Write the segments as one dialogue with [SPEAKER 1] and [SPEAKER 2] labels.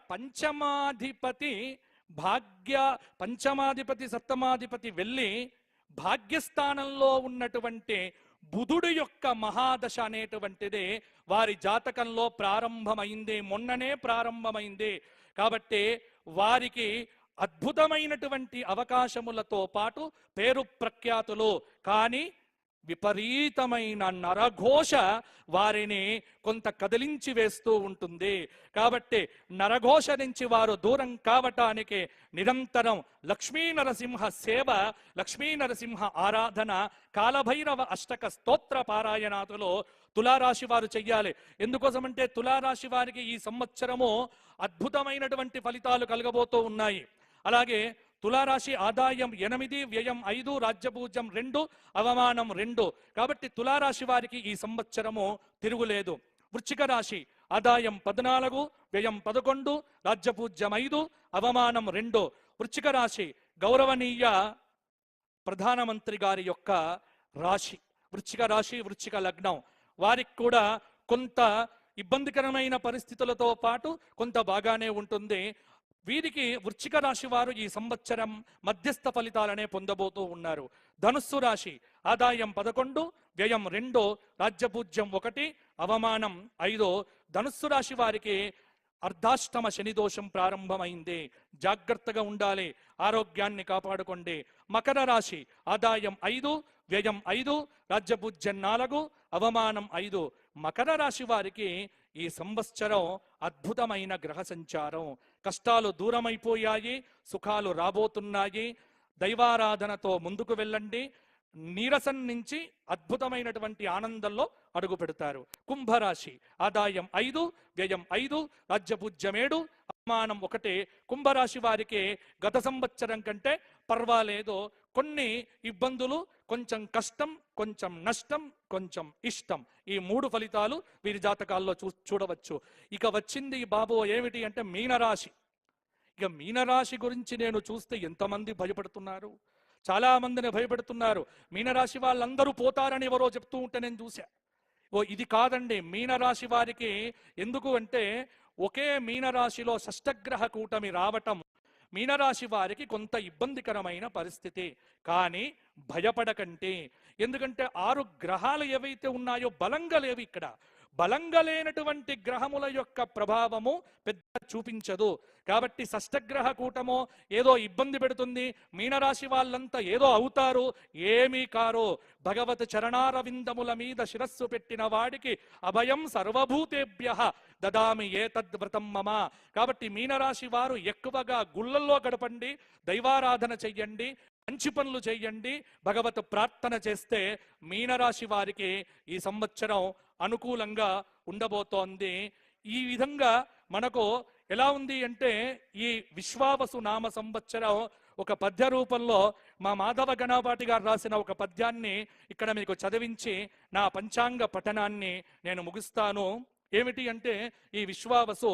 [SPEAKER 1] పంచమాధిపతి పంచమాధిపతి సప్తమాధిపతి వెళ్ళి భాగ్యస్థానంలో ఉన్నటువంటి బుధుడు యొక్క మహాదశ అనేటువంటిది వారి జాతకంలో ప్రారంభమైంది, మొన్ననే ప్రారంభమైంది. కాబట్టి వారికి అద్భుతమైనటువంటి అవకాశములతో పాటు పేరు ప్రఖ్యాతులు, కానీ విపరీతమైన నరఘోష వారిని కొంత కదిలించి వేస్తూ ఉంటుంది. కాబట్టి నరఘోష నుంచి వారు దూరం కావటానికి నిరంతరం లక్ష్మీ నరసింహ సేవ, లక్ష్మీ నరసింహ ఆరాధన, కాలభైరవ అష్టక స్తోత్ర పారాయణాదులు తులారాశి వారు చెయ్యాలి. ఎందుకోసమంటే తులారాశి వారికి ఈ సంవత్సరము అద్భుతమైనటువంటి ఫలితాలు కలగబోతూ ఉన్నాయి. అలాగే తులారాశి ఆదాయం 8, వ్యయం 5, రాజ్యపూజ్యం 2, అవమానం 2. కాబట్టి తులారాశి వారికి ఈ సంవత్సరము తిరుగులేదు. వృశ్చిక రాశి ఆదాయం 14, వ్యయం 11, రాజ్యపూజ్యం 5, అవమానం 2. వృశ్చిక రాశి గౌరవనీయ ప్రధానమంత్రి గారి యొక్క రాశి. వృశ్చిక రాశి, వృశ్చిక లగ్నం వారికి కూడా కొంత ఇబ్బందికరమైన పరిస్థితులతో పాటు కొంత బాగానే ఉంటుంది. వీరికి వృశ్చిక రాశి వారు ఈ సంవత్సరం మధ్యస్థ ఫలితాలనే పొందబోతూ ఉన్నారు. ధనుస్సు రాశి ఆదాయం 11, వ్యయం 2, రాజ్యపూజ్యం 1, అవమానం 5. ధనుస్సు రాశి వారికి అర్ధాష్టమ శని దోషం ప్రారంభమైంది. జాగ్రత్తగా ఉండాలి, ఆరోగ్యాన్ని కాపాడుకోండి. మకర రాశి ఆదాయం 5, వ్యయం 5, రాజ్యపూజ్యం 4, అవమానం 5. మకర రాశి వారికి ఈ సంవత్సరం అద్భుతమైన గ్రహ సంచారం. కష్టాలు దూరమైపోయాయి, సుఖాలు రాబోతున్నాయి. దైవారాధనతో ముందుకు వెళ్ళండి. నీరసం నుంచి అద్భుతమైనటువంటి ఆనందంలో అడుగు పెడతారు. కుంభరాశి ఆదాయం 5, వ్యయం 5, రాజ్యపూజ్యం 7, అవమానం 1. కుంభరాశి వారికి గత సంవత్సరం కంటే పర్వాలేదు. కొన్ని ఇబ్బందులు, కొంచెం కష్టం, కొంచెం నష్టం, కొంచెం ఇష్టం, ఈ 3 ఫలితాలు వీరి జాతకాల్లో చూడవచ్చు. ఇక వచ్చింది బాబు ఏమిటి అంటే మీనరాశి. ఇక మీనరాశి గురించి నేను చూస్తే ఎంతమంది భయపడుతున్నారు, చాలా మందిని భయపెడుతున్నారు. మీనరాశి వాళ్ళందరూ పోతారని ఎవరో చెప్తూ ఉంటే నేను చూసా. ఇది కాదండి. మీనరాశి వారికి ఎందుకు అంటే ఒకే మీనరాశిలో షష్టగ్రహ కూటమి రావటం మీనరాశి వారికి కొంత ఇబ్బందికరమైన పరిస్థితి. కానీ భయపడకండి, ఎందుకంటే 6 గ్రహాలు ఏవైతే ఉన్నాయో బలంగా లేవు. ఇక్కడ బలంగా లేనటువంటి గ్రహముల యొక్క ప్రభావము పెద్ద చూపించదు. కాబట్టి షష్టగ్రహ కూటమో ఏదో ఇబ్బంది పెడుతుంది, మీనరాశి వాళ్ళంతా ఏదో అవుతారు, ఏమీ కారు. భగవత్ చరణారవిందముల మీద శిరస్సు పెట్టిన వాడికి అభయం సర్వభూతేభ్యః దదామి ఏతద్వ్రతం మమ. కాబట్టి మీనరాశి వారు ఎక్కువగా గుళ్ళల్లో గడపండి, దైవారాధన చెయ్యండి, మంచి పనులు చెయ్యండి, భగవత్ ప్రార్థన చేస్తే మీనరాశి వారికి ఈ సంవత్సరం అనుకూలంగా ఉండబోతోంది. ఈ విధంగా మనకు ఎలా ఉంది అంటే ఈ విశ్వావసు నామ సంవత్సరం ఒక పద్య రూపంలో మా మాధవ గణపాటి గారు రాసిన ఒక పద్యాన్ని ఇక్కడ మీకు చదివించి నా పంచాంగ పఠనాన్ని నేను ముగిస్తాను. ఏమిటి అంటే ఈ విశ్వావసు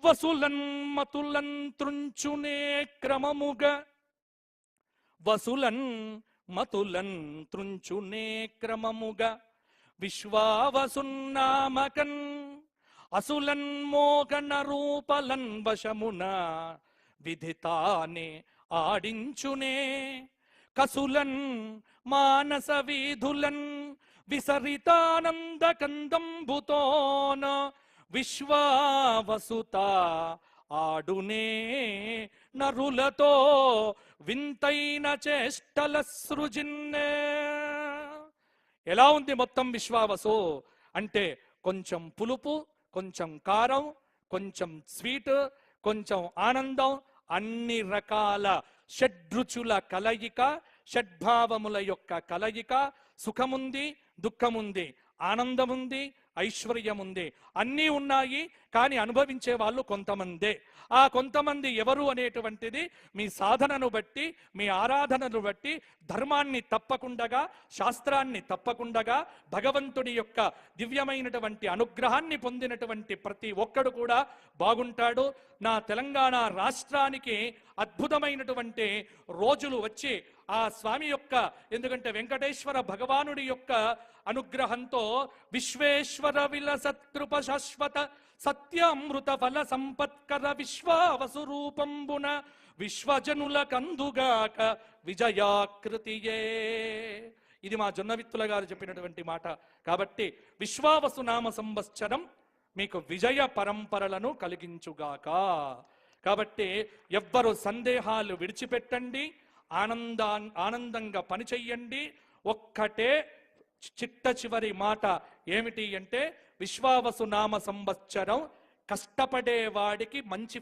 [SPEAKER 1] వసులన్ మతులన్ త్రుంచునే క్రమముగా, వసులన్ మతులన్ త్రుంచునే క్రమముగా, విశ్వావసున్నామకన్ అసులన్ మోగన రూపలన్ వశమున విధితానే ఆడించునే, కసులన్ మానస వీధులన్ విసరితానంద కందంబుతోన విశ్వావసుత ఆడునే నరులతో వింతైన చేష్టల సృజిన్నే. ఎలా ఉంది మొత్తం విశ్వావసు అంటే కొంచెం పులుపు, కొంచెం కారం, కొంచెం స్వీట్, కొంచెం ఆనందం, అన్ని రకాల షడ్రుచుల కలయిక, షడ్భావముల యొక్క కలయిక. సుఖముంది, దుఃఖముంది, ఆనందముంది, ఐశ్వర్యం ఉంది, అన్నీ ఉన్నాయి. కానీ అనుభవించే వాళ్ళు కొంతమందే. ఆ కొంతమంది ఎవరు అనేటువంటిది మీ సాధనను బట్టి, మీ ఆరాధనను బట్టి, ధర్మాన్ని తప్పకుండా, శాస్త్రాన్ని తప్పకుండా, భగవంతుడి యొక్క దివ్యమైనటువంటి అనుగ్రహాన్ని పొందినటువంటి ప్రతి ఒక్కడు కూడా బాగుంటాడు. నా తెలంగాణ రాష్ట్రానికి అద్భుతమైనటువంటి రోజులు వచ్చి ఆ స్వామి యొక్క, ఎందుకంటే వెంకటేశ్వర భగవానుడి యొక్క అనుగ్రహంతో విశ్వేశ్వర విలసత్కృప శాశ్వత సత్యామృత ఫల సంపత్కర విశ్వావసురూపంబున విశ్వజనుల కందుగాక విజయాకృతియే. ఇది మా జొన్నవిత్తుల గారు చెప్పినటువంటి మాట. కాబట్టి విశ్వావసు నామ సంవత్సరం మీకు విజయ పరంపరలను కలిగించుగాక. కాబట్టి ఎవ్వరు సందేహాలు విడిచిపెట్టండి, ఆనందంగా పని చెయ్యండి. ఒక్కటే చిట్ట చివరి మాట ఏమిటి అంటే, విశ్వావసు నామ సంవత్సరం కష్టపడే వాడికి మంచి